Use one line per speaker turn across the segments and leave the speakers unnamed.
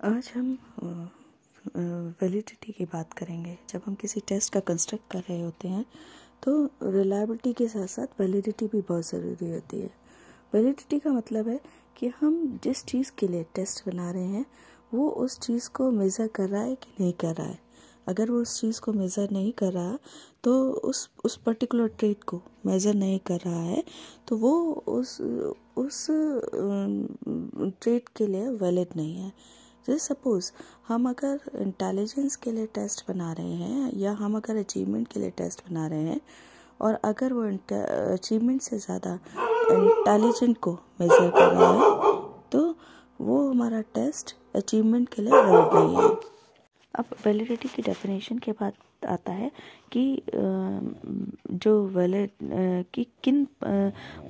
आज हम वैलिडिटी की बात करेंगे। जब हम किसी टेस्ट का कंस्ट्रक्ट कर रहे होते हैं तो रिलायबिलिटी के साथ साथ वैलिडिटी भी बहुत ज़रूरी होती है। वैलिडिटी का मतलब है कि हम जिस चीज़ के लिए टेस्ट बना रहे हैं वो उस चीज़ को मेज़र कर रहा है कि नहीं कर रहा है। अगर वो उस चीज़ को मेज़र नहीं कर रहा तो उस पर्टिकुलर ट्रेट को मेज़र नहीं कर रहा है तो वो उस ट्रेट के लिए वैलिड नहीं है। जैसे सपोज़ हम अगर इंटेलिजेंस के लिए टेस्ट बना रहे हैं या हम अगर अचीवमेंट के लिए टेस्ट बना रहे हैं और अगर वो अचीवमेंट से ज़्यादा इंटेलिजेंट को मेज़र कर रहा है तो वो हमारा टेस्ट अचीवमेंट के लिए वैलिड नहीं है। अब वैलिडिटी की डेफिनेशन के बाद आता है कि जो वैलिड कि किन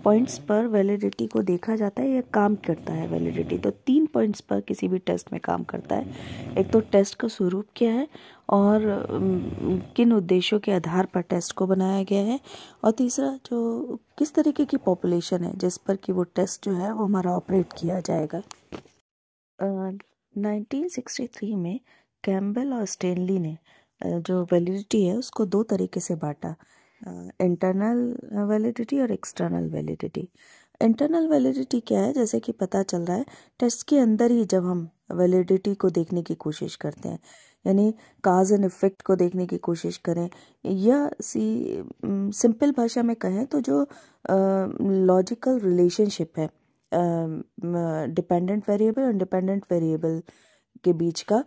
पॉइंट्स पर वैलिडिटी को देखा जाता है या काम करता है वैलिडिटी। तो 3 पॉइंट्स पर किसी भी टेस्ट में काम करता है। एक तो टेस्ट का स्वरूप क्या है और किन उद्देश्यों के आधार पर टेस्ट को बनाया गया है, और तीसरा जो किस तरीके की पॉपुलेशन है जिस पर कि वो टेस्ट जो है वो हमारा ऑपरेट किया जाएगा। 1963 में कैम्बल और स्टेनली ने जो वैलिडिटी है उसको 2 तरीके से बांटा, इंटरनल वैलिडिटी और एक्सटर्नल वैलिडिटी। इंटरनल वैलिडिटी क्या है, जैसे कि पता चल रहा है टेस्ट के अंदर ही जब हम वैलिडिटी को देखने की कोशिश करते हैं, यानी काज एंड इफेक्ट को देखने की कोशिश करें, या सिंपल भाषा में कहें तो जो लॉजिकल रिलेशनशिप है डिपेंडेंट वेरिएबल और इंडिपेंडेंट वेरिएबल के बीच का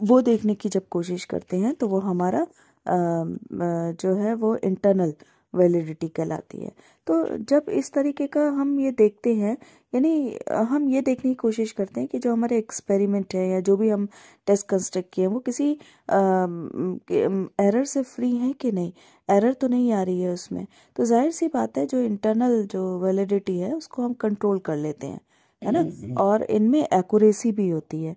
वो देखने की जब कोशिश करते हैं तो वो हमारा जो है वो इंटरनल वैलिडिटी कहलाती है। तो जब इस तरीके का हम ये देखते हैं, यानी हम ये देखने की कोशिश करते हैं कि जो हमारे एक्सपेरिमेंट है या जो भी हम टेस्ट कंस्ट्रक्ट किए हैं वो किसी एरर से फ्री हैं कि नहीं, एरर तो नहीं आ रही है उसमें, तो जाहिर सी बात है जो इंटरनल जो वैलिडिटी है उसको हम कंट्रोल कर लेते हैं, है ना। और इनमें एक्यूरेसी भी होती है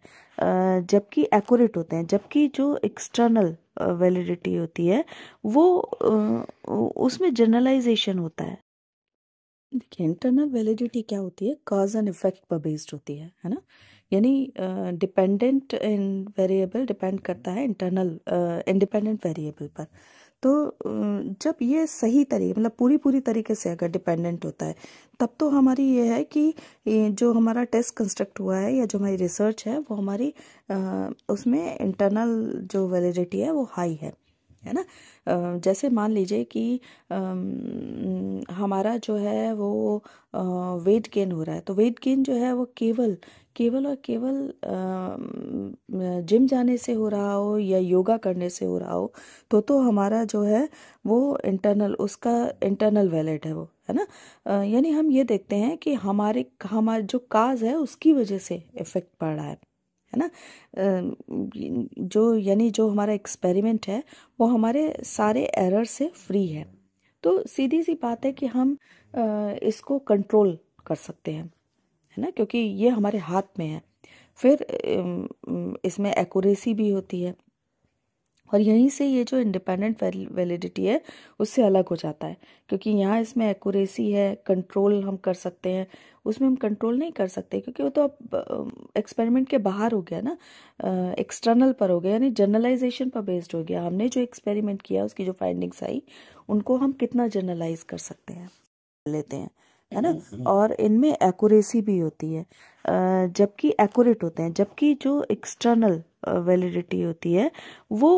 जबकि एक्यूरेट होते हैं, जबकि जो एक्सटर्नल वैलिडिटी होती है वो उसमें जनरलाइजेशन होता है। देखिए इंटरनल वैलिडिटी क्या होती है, कॉज एंड इफेक्ट पर बेस्ड होती है ना। यानी डिपेंडेंट वेरिएबल डिपेंड करता है इंटरनल इंडिपेंडेंट वेरिएबल पर। तो जब ये सही तरीके मतलब पूरी तरीके से अगर डिपेंडेंट होता है तब तो हमारी ये है कि जो हमारा टेस्ट कंस्ट्रक्ट हुआ है या जो हमारी रिसर्च है वो हमारी उसमें इंटरनल जो वैलिडिटी है वो हाई है ना। जैसे मान लीजिए कि हमारा जो है वो वेट गेन हो रहा है, तो वेट गेन जो है वो केवल और केवल जिम जाने से हो रहा हो या योगा करने से हो रहा हो तो हमारा जो है वो उसका इंटरनल वैलिड है वो, है ना। यानी हम ये देखते हैं कि हमारे जो काज है उसकी वजह से इफेक्ट पड़ रहा है ना। यानी जो हमारा एक्सपेरिमेंट है वो हमारे सारे एरर से फ्री है। तो सीधी सी बात है कि हम इसको कंट्रोल कर सकते हैं, है ना, क्योंकि ये हमारे हाथ में है। फिर इसमें एक्यूरेसी भी होती है और यहीं से ये जो इंडिपेंडेंट वैलिडिटी है उससे अलग हो जाता है, क्योंकि यहाँ इसमें एक्यूरेसी है, कंट्रोल हम कर सकते हैं, उसमें हम कंट्रोल नहीं कर सकते क्योंकि वो तो अब एक्सपेरिमेंट के बाहर हो गया ना, एक्सटर्नल पर हो गया, यानी जनरलाइजेशन पर बेस्ड हो गया। हमने जो एक्सपेरिमेंट किया उसकी जो फाइंडिंग्स आई उनको हम कितना जनरलाइज कर सकते हैं लेते हैं, है ना। और इनमें एक्यूरेसी भी होती है जबकि एक्यूरेट होते हैं, जबकि जो एक्सटर्नल वैलिडिटी होती है वो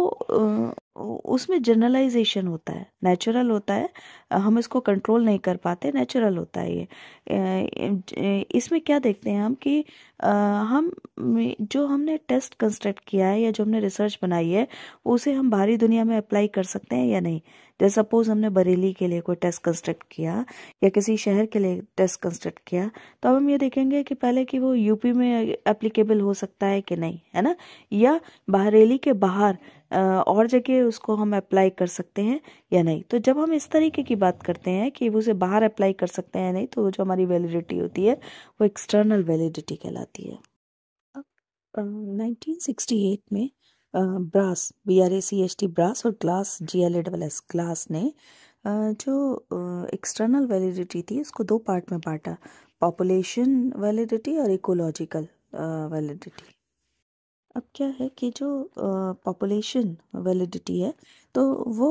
उसमें जनरलाइजेशन होता है, नेचुरल होता है, हम इसको कंट्रोल नहीं कर पाते, नेचुरल होता है ये। इसमें क्या देखते हैं हम कि हम जो हमने टेस्ट कंस्ट्रक्ट किया है या जो हमने रिसर्च बनाई है उसे हम बाहरी दुनिया में अप्लाई कर सकते हैं या नहीं। जैसे सपोज हमने बरेली के लिए कोई टेस्ट कंस्ट्रक्ट किया या किसी शहर के लिए टेस्ट कंस्ट्रक्ट किया, तो अब हम ये देखेंगे कि पहले कि वो यूपी में एप्लीकेबल हो सकता है कि नहीं, है ना, या बरेली के बाहर और जगह उसको हम अप्लाई कर सकते हैं या नहीं। तो जब हम इस तरीके की बात करते हैं कि वो उसे बाहर अप्लाई कर सकते हैं या नहीं, तो जो हमारी वैलिडिटी होती है वो एक्सटर्नल वैलिडिटी कहलाती है। 1968 में ब्रास BRACHT ब्रास और ग्लास GLASS ग्लास ने जो एक्सटर्नल वैलिडिटी थी उसको 2 पार्ट में बांटा, पॉपुलेशन वैलिडिटी और इकोलॉजिकल वैलिडिटी। अब क्या है कि जो पॉपुलेशन वैलिडिटी है तो वो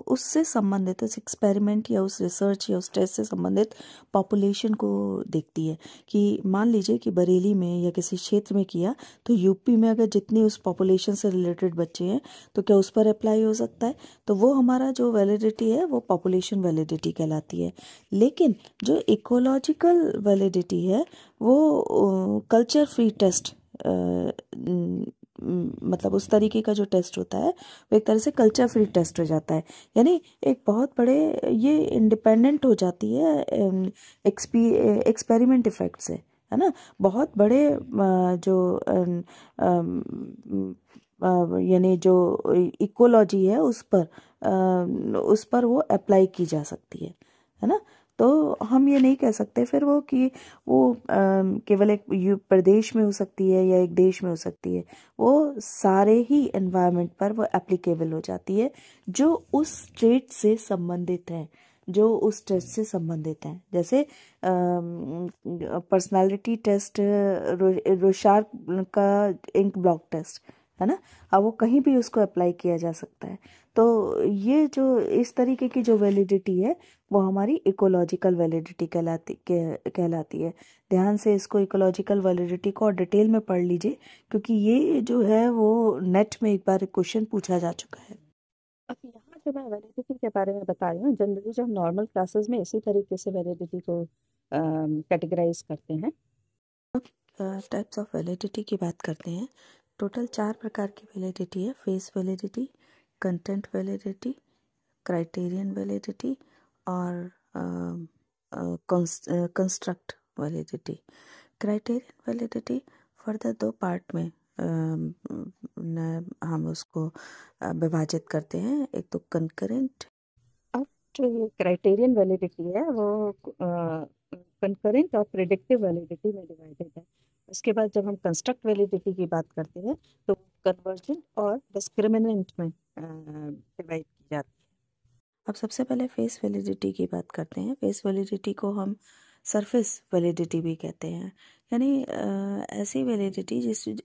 उससे संबंधित, उस एक्सपेरिमेंट या उस रिसर्च या उस टेस्ट से संबंधित पॉपुलेशन को देखती है। कि मान लीजिए कि बरेली में या किसी क्षेत्र में किया तो यूपी में अगर जितनी उस पॉपुलेशन से रिलेटेड बच्चे हैं तो क्या उस पर अप्लाई हो सकता है, तो वो हमारा जो वैलिडिटी है वो पॉपुलेशन वैलिडिटी कहलाती है। लेकिन जो इकोलॉजिकल वैलिडिटी है वो कल्चर फ्री टेस्ट, मतलब उस तरीके का जो टेस्ट होता है वो एक तरह से कल्चर फ्री टेस्ट हो जाता है। यानी एक बहुत बड़े, ये इंडिपेंडेंट हो जाती है एक्सपेरिमेंट इफेक्ट से, है ना। बहुत बड़े जो यानी जो इकोलॉजी है उस पर वो अप्लाई की जा सकती है ना। तो हम ये नहीं कह सकते फिर वो कि वो केवल एक प्रदेश में हो सकती है या एक देश में हो सकती है, वो सारे ही एनवायरनमेंट पर वो एप्लीकेबल हो जाती है जो उस स्टेट से संबंधित है, जो उस टेस्ट से संबंधित हैं। जैसे पर्सनालिटी टेस्ट, रोशार्क का इंक ब्लॉक टेस्ट, है ना। अब वो कहीं भी उसको अप्लाई किया जा सकता है। तो ये जो इस तरीके की जो वैलिडिटी है वो हमारी इकोलॉजिकल वैलिडिटी कहलाती है। ध्यान से इसको इकोलॉजिकल वैलिडिटी को और डिटेल में पढ़ लीजिए, क्योंकि ये जो है वो नेट में एक बार क्वेश्चन पूछा जा चुका है। अब यहाँ जो मैं वैलिडिटी के बारे में बता रही हूँ, जनरली जो हम नॉर्मल क्लासेस में इसी तरीके से वैलिडिटी को कैटेगराइज करते हैं। टाइप्स ऑफ वैलिडिटी की बात करते हैं। टोटल 4 प्रकार की वैलिडिटी है। Face validity, content validity, criterion validity और construct validity. Criterion validity further 2 part में हम उसको विभाजित करते हैं। एक तो कंकरेंट, अब जो ये क्राइटेरियन वैलिडिटी है वो कंकरेंट और प्रेडिक्टिव वैलिडिटी में डिवाइडेड है। उसके बाद जब हम कंस्ट्रक्ट वैलिडिटी की बात करते हैं तो कन्वर्जेंट और डिस्क्रिमिनेंट में डिवाइड की जाती है। अब सबसे पहले फेस वैलिडिटी की बात करते हैं। फेस वैलिडिटी को हम सरफेस वैलिडिटी भी कहते हैं। यानी ऐसी वैलिडिटी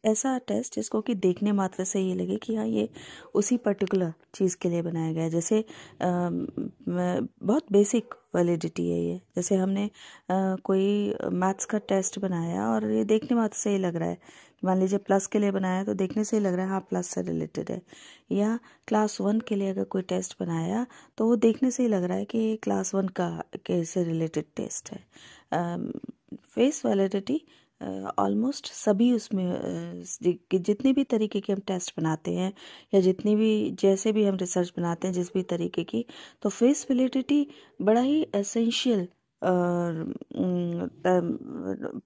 ऐसा टेस्ट जिसको कि देखने मात्र से ये लगे कि हाँ ये उसी पर्टिकुलर चीज़ के लिए बनाया गया है। जैसे बहुत बेसिक वैलिडिटी है ये। जैसे हमने कोई मैथ्स का टेस्ट बनाया और ये देखने मात्र से ही लग रहा है, मान लीजिए प्लस के लिए बनाया तो देखने से ही लग रहा है हाँ प्लस से रिलेटेड है। या क्लास 1 के लिए अगर कोई टेस्ट बनाया तो वो देखने से ही लग रहा है कि क्लास 1 के से रिलेटेड टेस्ट है। फेस वैलिडिटी ऑलमोस्ट सभी उसमें जितने भी तरीके के हम टेस्ट बनाते हैं या जितनी भी जैसे भी हम रिसर्च बनाते हैं जिस भी तरीके की, तो फेस वैलिडिटी बड़ा ही एसेंशियल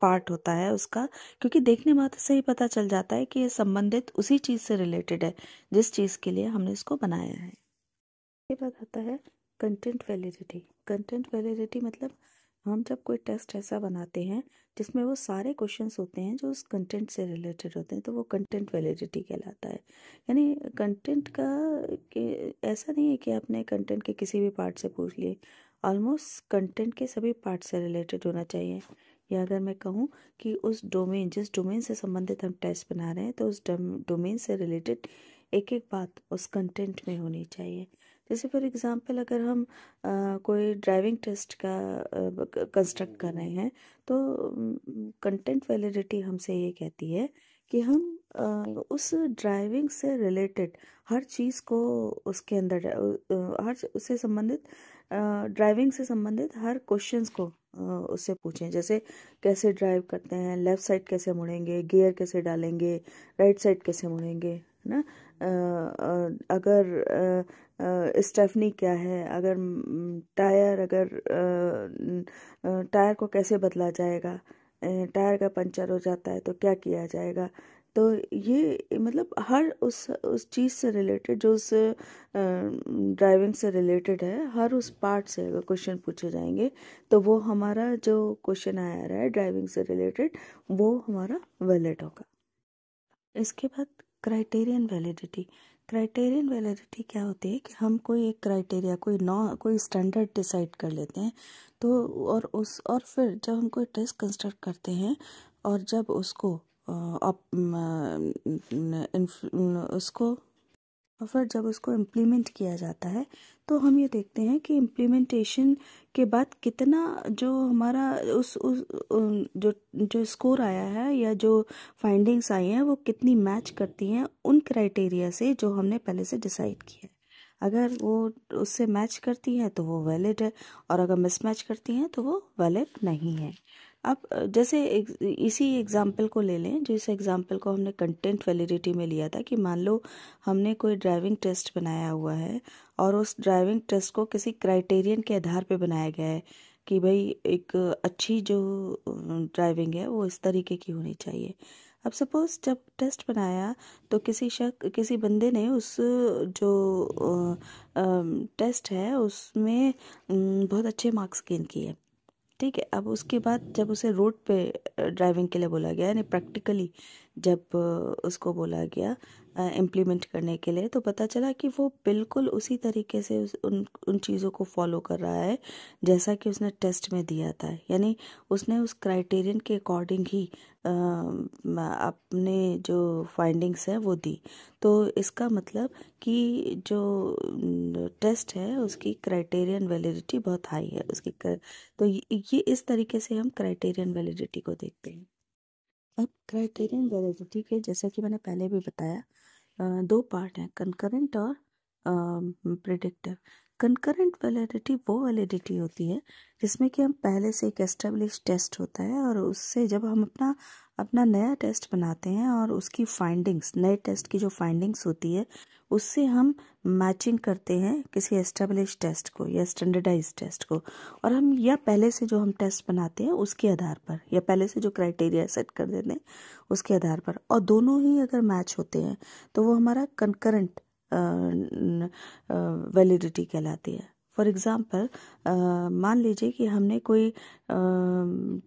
पार्ट होता है उसका, क्योंकि देखने मात्र से ही पता चल जाता है कि ये संबंधित उसी चीज़ से रिलेटेड है जिस चीज़ के लिए हमने इसको बनाया है। इसके बाद आता है कंटेंट वैलिडिटी। कंटेंट वैलिडिटी मतलब हम जब कोई टेस्ट ऐसा बनाते हैं जिसमें वो सारे क्वेश्चंस होते हैं जो उस कंटेंट से रिलेटेड होते हैं, तो वो कंटेंट वैलिडिटी कहलाता है। यानी कंटेंट का ऐसा नहीं है कि आपने कंटेंट के किसी भी पार्ट से पूछ लिए, ऑलमोस्ट कंटेंट के सभी पार्ट से रिलेटेड होना चाहिए। या अगर मैं कहूँ कि उस डोमेन, जिस डोमेन से संबंधित हम टेस्ट बना रहे हैं, तो उस डोमेन से रिलेटेड एक एक बात उस कंटेंट में होनी चाहिए। जैसे फॉर एग्ज़ाम्पल अगर हम कोई ड्राइविंग टेस्ट का कंस्ट्रक्ट कर रहे हैं तो कंटेंट वैलिडिटी हमसे ये कहती है कि हम उस ड्राइविंग से रिलेटेड हर चीज़ को उसके अंदर हर उससे संबंधित ड्राइविंग से संबंधित हर क्वेश्चंस को उससे पूछें। जैसे कैसे ड्राइव करते हैं, लेफ़्ट साइड कैसे मुड़ेंगे, गियर कैसे डालेंगे, राइट साइड कैसे मुड़ेंगे, है ना। अगर स्टेफनी क्या है, अगर टायर को कैसे बदला जाएगा, टायर का पंचर हो जाता है तो क्या किया जाएगा। तो ये मतलब हर उस चीज़ से रिलेटेड जो उस ड्राइविंग से रिलेटेड है, हर उस पार्ट से अगर क्वेश्चन पूछे जाएंगे तो वो हमारा जो क्वेश्चन आया रहा है ड्राइविंग से रिलेटेड वो हमारा वैलिड होगा। इसके बाद क्राइटेरियन वैलिडिटी। क्राइटेरियन वैलिडिटी क्या होती है कि हम कोई एक क्राइटेरिया, कोई स्टैंडर्ड डिसाइड कर लेते हैं, तो और फिर जब हम कोई टेस्ट कंस्ट्रक्ट करते हैं और जब उसको उसको और फिर जब उसको इम्प्लीमेंट किया जाता है तो हम ये देखते हैं कि इम्प्लीमेंटेशन के बाद कितना जो हमारा जो जो स्कोर आया है या जो फाइंडिंग्स आई हैं वो कितनी मैच करती हैं उन क्राइटेरिया से जो हमने पहले से डिसाइड किया है। अगर वो उससे मैच करती हैं तो वो वैलिड है, और अगर मिसमैच करती हैं तो वो वैलिड नहीं है। अब जैसे इसी एग्जाम्पल को ले लें, जिस एग्जाम्पल को हमने कंटेंट वैलिडिटी में लिया था कि मान लो हमने कोई ड्राइविंग टेस्ट बनाया हुआ है और उस ड्राइविंग टेस्ट को किसी क्राइटेरियन के आधार पे बनाया गया है कि भाई एक अच्छी जो ड्राइविंग है वो इस तरीके की होनी चाहिए। अब सपोज जब टेस्ट बनाया तो किसी बंदे ने उस जो टेस्ट है उसमें बहुत अच्छे मार्क्स गेन किए, ठीक है। अब उसके बाद जब उसे रोड पे ड्राइविंग के लिए बोला गया, यानी प्रैक्टिकली जब उसको बोला गया इम्प्लीमेंट करने के लिए, तो पता चला कि वो बिल्कुल उसी तरीके से उन चीज़ों को फॉलो कर रहा है जैसा कि उसने टेस्ट में दिया था। यानी उसने उस क्राइटेरियन के अकॉर्डिंग ही अपने जो फाइंडिंग्स है वो दी। तो इसका मतलब कि जो टेस्ट है उसकी क्राइटेरियन वैलिडिटी बहुत हाई है उसकी तो ये इस तरीके से हम क्राइटेरियन वैलिडिटी को देखते हैं। अब क्राइटेरियन वैलिडिटी के जैसा कि मैंने पहले भी बताया, दो पार्ट हैं, कंकरेंट और प्रिडिक्टिव। कंकरेंट वैलिडिटी वो वैलिडिटी होती है जिसमें कि हम पहले से एक एस्टेब्लिश टेस्ट होता है और उससे जब हम अपना नया टेस्ट बनाते हैं और उसकी फाइंडिंग्स, नए टेस्ट की जो फाइंडिंग्स होती है उससे हम मैचिंग करते हैं किसी एस्टेब्लिश टेस्ट को या स्टैंडर्डाइज टेस्ट को, और हम या पहले से जो हम टेस्ट बनाते हैं उसके आधार पर या पहले से जो क्राइटेरिया सेट कर देते हैं उसके आधार पर, और दोनों ही अगर मैच होते हैं तो वो हमारा कंकरेंट वैलिडिटी कहलाती है। फॉर एग्ज़ाम्पल मान लीजिए कि हमने कोई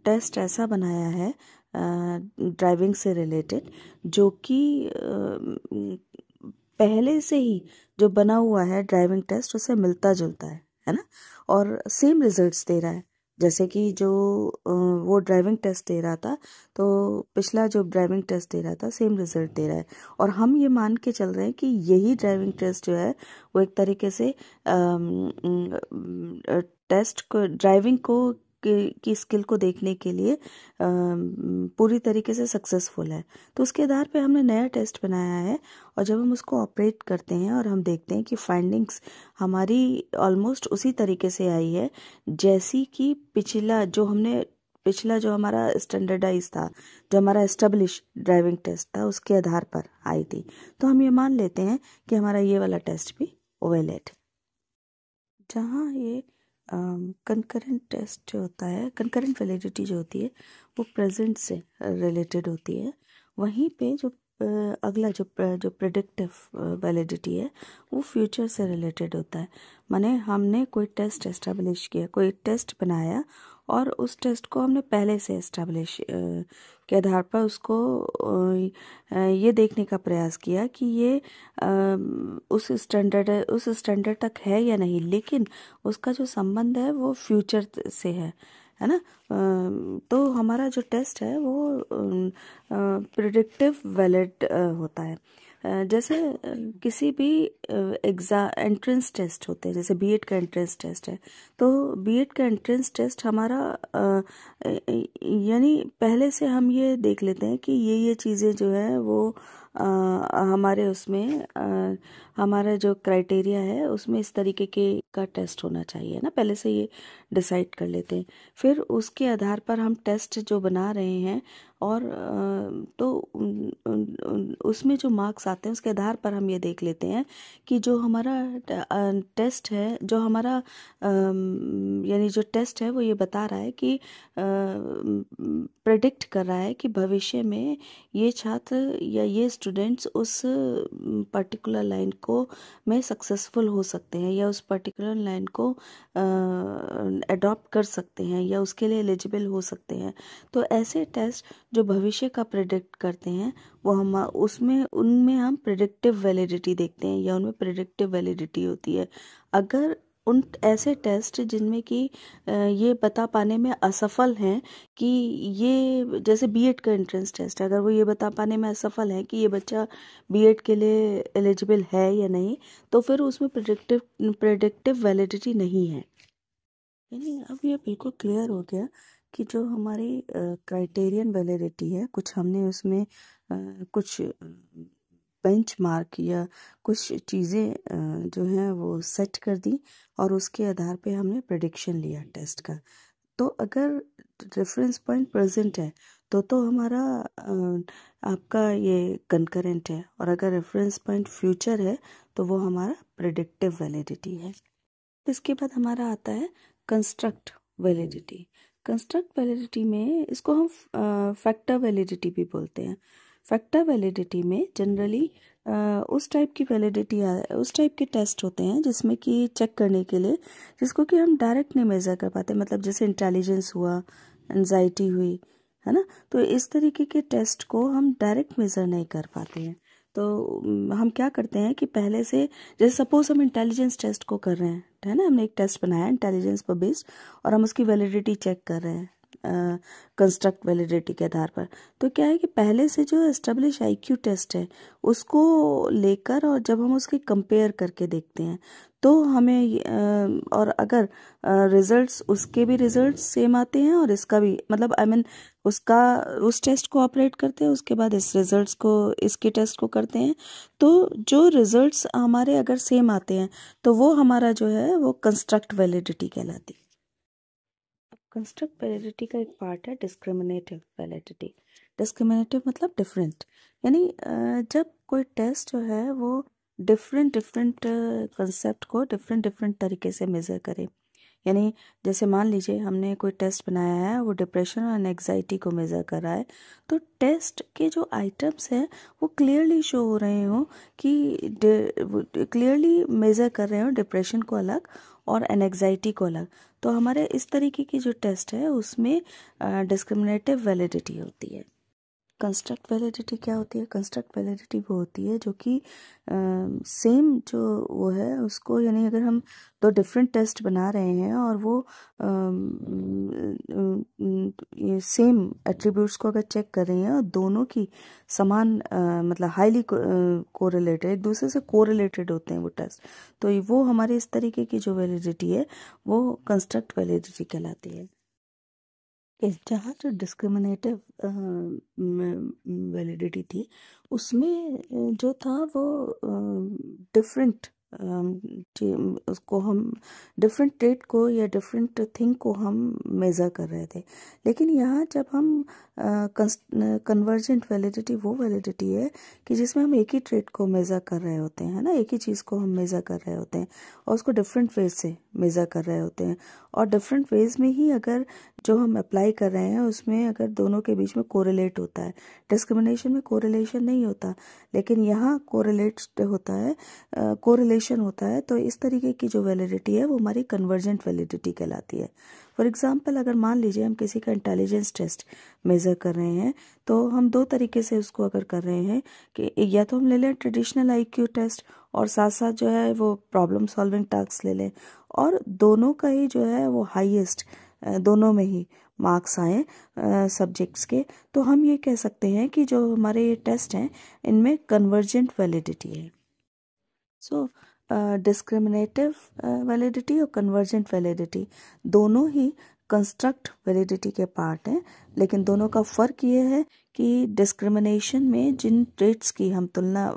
टेस्ट ऐसा बनाया है ड्राइविंग से रिलेटेड जो कि पहले से ही जो बना हुआ है ड्राइविंग टेस्ट उससे मिलता जुलता है ना, और सेम रिजल्ट्स दे रहा है। जैसे कि जो वो ड्राइविंग टेस्ट दे रहा था तो पिछला जो ड्राइविंग टेस्ट दे रहा था सेम रिजल्ट दे रहा है, और हम ये मान के चल रहे हैं कि यही ड्राइविंग टेस्ट जो है वो एक तरीके से टेस्ट को ड्राइविंग को की स्किल को देखने के लिए पूरी तरीके से सक्सेसफुल है। तो उसके आधार पे हमने नया टेस्ट बनाया है और जब हम उसको ऑपरेट करते हैं और हम देखते हैं कि फाइंडिंग्स हमारी ऑलमोस्ट उसी तरीके से आई है जैसी कि पिछला जो हमारा स्टैंडर्डाइज था, जो हमारा एस्टेब्लिश ड्राइविंग टेस्ट था उसके आधार पर आई थी, तो हम ये मान लेते हैं कि हमारा ये वाला टेस्ट भी वैलिड। जहाँ ये कंकरेंट टेस्ट जो होता है, कंकरेंट वैलिडिटी जो होती है वो प्रेजेंट से रिलेटेड होती है, वहीं पे जो अगला जो प्रेडिक्टिव वैलिडिटी है वो फ्यूचर से रिलेटेड होता है। माने हमने कोई टेस्ट एस्टेब्लिश किया, कोई टेस्ट बनाया और उस टेस्ट को हमने पहले से एस्टेब्लिश के आधार पर उसको ये देखने का प्रयास किया कि ये उस स्टैंडर्ड तक है या नहीं, लेकिन उसका जो संबंध है वो फ्यूचर से है ना। तो हमारा जो टेस्ट है वो प्रिडिक्टिव वैलिड होता है। जैसे किसी भी एंट्रेंस टेस्ट होते हैं, जैसे बीएड का एंट्रेंस टेस्ट है, तो बीएड का एंट्रेंस टेस्ट हमारा यानी पहले से हम ये देख लेते हैं कि ये चीज़ें जो है वो हमारे उसमें हमारा जो क्राइटेरिया है उसमें इस तरीके का टेस्ट होना चाहिए ना, पहले से ये डिसाइड कर लेते हैं। फिर उसके आधार पर हम टेस्ट जो बना रहे हैं और तो उसमें जो मार्क्स आते हैं उसके आधार पर हम ये देख लेते हैं कि जो हमारा टेस्ट है, जो हमारा यानी जो टेस्ट है वो ये बता रहा है कि प्रेडिक्ट कर रहा है कि भविष्य में ये छात्र या ये स्टूडेंट्स उस पर्टिकुलर लाइन को में सक्सेसफुल हो सकते हैं या उस पर्टिकुलर लाइन को अडॉप्ट कर सकते हैं या उसके लिए एलिजिबल हो सकते हैं। तो ऐसे टेस्ट जो भविष्य का प्रेडिक्ट करते हैं वो हम उनमें हम प्रेडिक्टिव वैलिडिटी देखते हैं या उनमें प्रेडिक्टिव वैलिडिटी होती है। अगर उन ऐसे टेस्ट जिनमें कि ये बता पाने में असफल हैं कि ये, जैसे बीएड का एंट्रेंस टेस्ट है, अगर वो ये बता पाने में असफल है कि ये बच्चा बीएड के लिए एलिजिबल है या नहीं, तो फिर उसमें प्रेडिक्टिव वैलिडिटी नहीं है। यानी अब ये बिल्कुल क्लियर हो गया कि जो हमारी क्राइटेरियन वैलिडिटी है, कुछ हमने उसमें कुछ बेंचमार्क या कुछ चीज़ें जो हैं वो सेट कर दी और उसके आधार पे हमने प्रेडिक्शन लिया टेस्ट का। तो अगर रेफरेंस पॉइंट प्रेजेंट है तो हमारा आपका ये कंकरेंट है, और अगर रेफरेंस पॉइंट फ्यूचर है तो वो हमारा प्रेडिक्टिव वैलिडिटी है। इसके बाद हमारा आता है कंस्ट्रक्ट वैलिडिटी। कंस्ट्रक्ट वैलिडिटी में इसको हम फैक्टर वैलिडिटी भी बोलते हैं। फैक्टर वैलिडिटी में जनरली उस टाइप की वैलिडिटी, उस टाइप के टेस्ट होते हैं जिसमें कि चेक करने के लिए, जिसको कि हम डायरेक्ट नहीं मेज़र कर पाते, मतलब जैसे इंटेलिजेंस हुआ, एंजाइटी हुई, है ना। तो इस तरीके के टेस्ट को हम डायरेक्ट मेज़र नहीं कर पाते हैं। तो हम क्या करते हैं कि पहले से, जैसे सपोज हम इंटेलिजेंस टेस्ट को कर रहे हैं, है ना, हमने एक टेस्ट बनाया इंटेलिजेंस पर बेस्ड और हम उसकी वैलिडिटी चेक कर रहे हैं कंस्ट्रक्ट वैलिडिटी के आधार पर। तो क्या है कि पहले से जो एस्टेब्लिश आईक्यू टेस्ट है उसको लेकर, और जब हम उसके कंपेयर करके देखते हैं तो हमें और अगर रिजल्ट्स, उसके भी रिजल्ट्स सेम आते हैं और इसका भी, मतलब आई मीन उसका, उस टेस्ट को ऑपरेट करते हैं, उसके बाद इस रिजल्ट्स को, इसके टेस्ट को करते हैं, तो जो रिजल्ट्स हमारे अगर सेम आते हैं तो वो हमारा जो है वो कंस्ट्रक्ट वैलिडिटी कहलाती है। कंस्ट्रक्ट वैलिडिटी का एक पार्ट है डिस्क्रिमिनेटिव वैलिडिटी। डिस्क्रिमिनेटिव मतलब डिफरेंट, यानी जब कोई टेस्ट जो है वो डिफरेंट कंसेप्ट को डिफरेंट तरीके से मेज़र करे। यानी जैसे मान लीजिए हमने कोई टेस्ट बनाया है, वो डिप्रेशन और एंग्जाइटी को मेज़र कर रहा है, तो टेस्ट के जो आइटम्स हैं वो क्लियरली शो हो रहे हो कि क्लियरली मेज़र कर रहे हो डिप्रेशन को अलग और एंग्जाइटी को अलग। तो हमारे इस तरीके की जो टेस्ट है उसमें डिस्क्रिमिनेटिव वैलिडिटी होती है। कंस्ट्रक्ट वैलिडिटी क्या होती है? कंस्ट्रक्ट वैलिडिटी वो होती है जो कि सेम जो वो है उसको, यानी अगर हम दो डिफरेंट टेस्ट बना रहे हैं और वो ये सेम एट्रीब्यूट्स को अगर चेक कर रहे हैं और दोनों की समान मतलब हाईली कोरिलेटेड, एक दूसरे से कोरिलेटेड होते हैं वो टेस्ट, तो वो हमारे इस तरीके की जो वैलिडिटी है वो कंस्ट्रक्ट वैलिडिटी कहलाती है। जहाँ जो डिस्क्रिमिनेटिव वैलिडिटी थी उसमें जो था वो डिफरेंट, उसको हम डिफरेंट ट्रेट को या डिफरेंट थिंग को हम मेज़र कर रहे थे। लेकिन यहाँ जब हम कन्वर्जेंट वैलिडिटी वो वैलिडिटी है कि जिसमें हम एक ही ट्रेट को मेज़र कर रहे होते हैं, है ना, एक ही चीज़ को हम मेज़र कर रहे होते हैं और उसको डिफरेंट वेज से मेज़र कर रहे होते हैं, और डिफरेंट वेज में ही अगर जो हम अप्लाई कर रहे हैं उसमें अगर दोनों के बीच में कोरिलेट होता है। डिस्क्रिमिनेशन में कोरिलेशन नहीं होता, लेकिन यहाँ कोरिलेट होता है, कोरिलेशन होता है। तो इस तरीके की जो वैलिडिटी है वो हमारी कन्वर्जेंट वैलिडिटी कहलाती है। फॉर एग्जांपल, अगर मान लीजिए हम किसी का इंटेलिजेंस टेस्ट मेज़र कर रहे हैं, तो हम दो तरीके से उसको अगर कर रहे हैं कि या तो हम ले लें ट्रेडिशनल आईक्यू टेस्ट और साथ साथ जो है वो प्रॉब्लम सॉल्विंग टास्क ले लें, और दोनों का ही जो है वो हाईएस्ट, दोनों में ही मार्क्स आए सब्जेक्ट्स के, तो हम ये कह सकते हैं कि जो हमारे ये टेस्ट हैं इनमें कन्वर्जेंट वैलिडिटी है। सो डिस्क्रिमिनेटिव वैलिडिटी और कन्वर्जेंट वैलिडिटी दोनों ही कंस्ट्रक्ट वैलिडिटी के पार्ट हैं, लेकिन दोनों का फ़र्क ये है कि डिस्क्रिमिनेशन में जिन ट्रेट्स की हम तुलना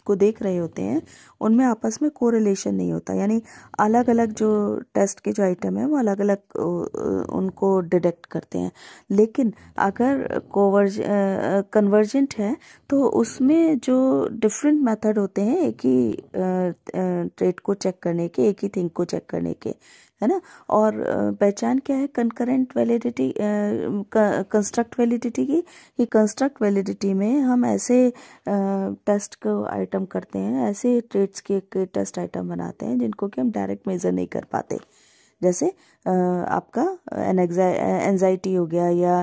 को देख रहे होते हैं उनमें आपस में कोरिलेशन नहीं होता, यानी अलग अलग जो टेस्ट के जो आइटम है वो अलग अलग उनको डिटेक्ट करते हैं। लेकिन अगर कन्वर्जेंट है तो उसमें जो डिफरेंट मेथड होते हैं एक ही ट्रेट को चेक करने के, एक ही थिंग को चेक करने के, है ना। और पहचान क्या है कंकरेंट वैलिडिटी, कंस्ट्रक्ट वैलिडिटी की? कि कंस्ट्रक्ट वैलिडिटी में हम ऐसे टेस्ट को आइटम करते हैं, ऐसे ट्रेट्स के टेस्ट आइटम बनाते हैं जिनको कि हम डायरेक्ट मेज़र नहीं कर पाते। जैसे आपका एंजाइटी हो गया या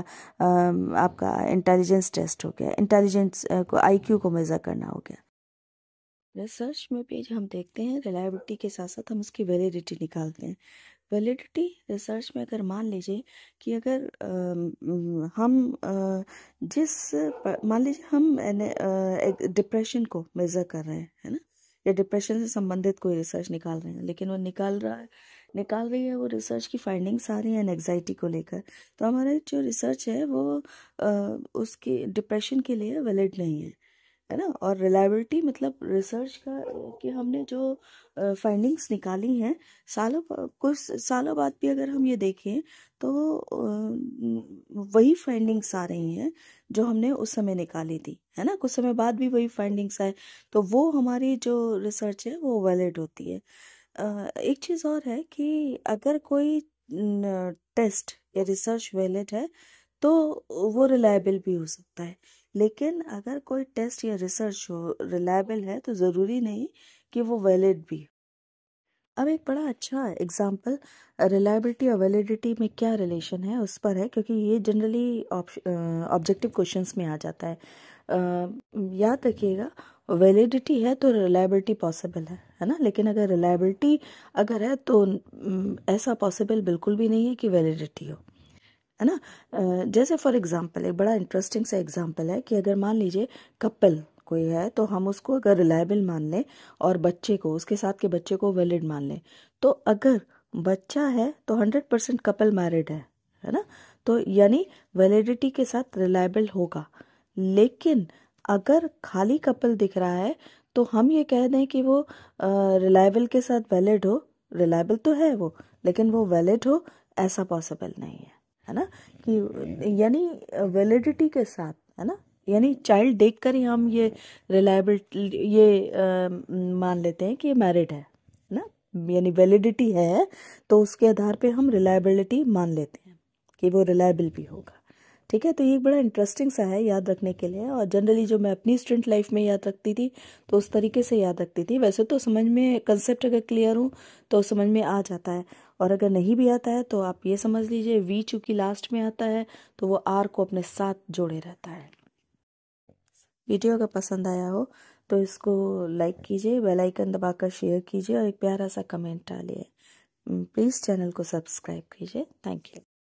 आपका इंटेलिजेंस टेस्ट हो गया, इंटेलिजेंस को आईक्यू को मेज़र करना हो गया। रिसर्च में भी हम देखते हैं रिलायबिलिटी के साथ साथ हम उसकी वैलिडिटी निकालते हैं। वैलिडिटी रिसर्च में अगर मान लीजिए कि अगर मान लीजिए हम एक डिप्रेशन को मेज़र कर रहे हैं, है ना, या डिप्रेशन से संबंधित कोई रिसर्च निकाल रहे हैं, लेकिन वो निकाल रही है वो रिसर्च की फाइंडिंग्स आ रही हैं एंग्जाइटी को लेकर, तो हमारा जो रिसर्च है वो उसकी डिप्रेशन के लिए वैलिड नहीं है ना। और रिलायबिलिटी मतलब रिसर्च का कि हमने जो फाइंडिंग्स निकाली हैं कुछ सालों बाद भी अगर हम ये देखें तो वही फाइंडिंग्स आ रही हैं जो हमने उस समय निकाली थी, है ना, कुछ समय बाद भी वही फाइंडिंग्स आए, तो वो हमारी जो रिसर्च है वो वैलिड होती है। एक चीज़ और है कि अगर कोई टेस्ट या रिसर्च वैलिड है तो वो रिलायबल भी हो सकता है, लेकिन अगर कोई टेस्ट या रिसर्च हो रिलायबल है तो ज़रूरी नहीं कि वो वैलिड भी। अब एक बड़ा अच्छा एग्जांपल रिलायबिलिटी और वैलिडिटी में क्या रिलेशन है उस पर है, क्योंकि ये जनरली ऑब्जेक्टिव क्वेश्चंस में आ जाता है। याद रखिएगा, वैलिडिटी है तो रिलायबिलिटी पॉसिबल है ना, लेकिन अगर रिलायबिलिटी अगर है तो ऐसा पॉसिबल बिल्कुल भी नहीं है कि वैलिडिटी हो, है ना। जैसे फॉर एग्जांपल एक बड़ा इंटरेस्टिंग सा एग्जांपल है कि अगर मान लीजिए कपल कोई है तो हम उसको अगर रिलायबल मान लें और बच्चे को, उसके साथ के बच्चे को वैलिड मान लें, तो अगर बच्चा है तो 100% कपल मैरिड है ना, तो यानी वैलिडिटी के साथ रिलायबल होगा। लेकिन अगर खाली कपल दिख रहा है तो हम ये कह दें कि वो रिलायबल के साथ वैलिड हो, रिलायबल तो है वो लेकिन वो वैलिड हो, ऐसा पॉसिबल नहीं है ना, कि यानी वैलिडिटी के साथ, है ना, यानी चाइल्ड देखकर ही हम ये रिलायबल मान लेते हैं कि ये मैरिड है ना, यानी वैलिडिटी है तो उसके आधार पे हम रिलायबिलिटी मान लेते हैं कि वो रिलायबल भी होगा। ठीक है, तो ये एक बड़ा इंटरेस्टिंग सा है याद रखने के लिए, और जनरली जो मैं अपनी स्टूडेंट लाइफ में याद रखती थी तो उस तरीके से याद रखती थी। वैसे तो समझ में कंसेप्ट अगर क्लियर हो तो समझ में आ जाता है, और अगर नहीं भी आता है तो आप ये समझ लीजिए वी चूंकि लास्ट में आता है तो वो आर को अपने साथ जोड़े रहता है। वीडियो अगर पसंद आया हो तो इसको लाइक कीजिए, बेल आइकन दबाकर शेयर कीजिए और एक प्यारा सा कमेंट डालिए। प्लीज़ चैनल को सब्सक्राइब कीजिए। Thank you.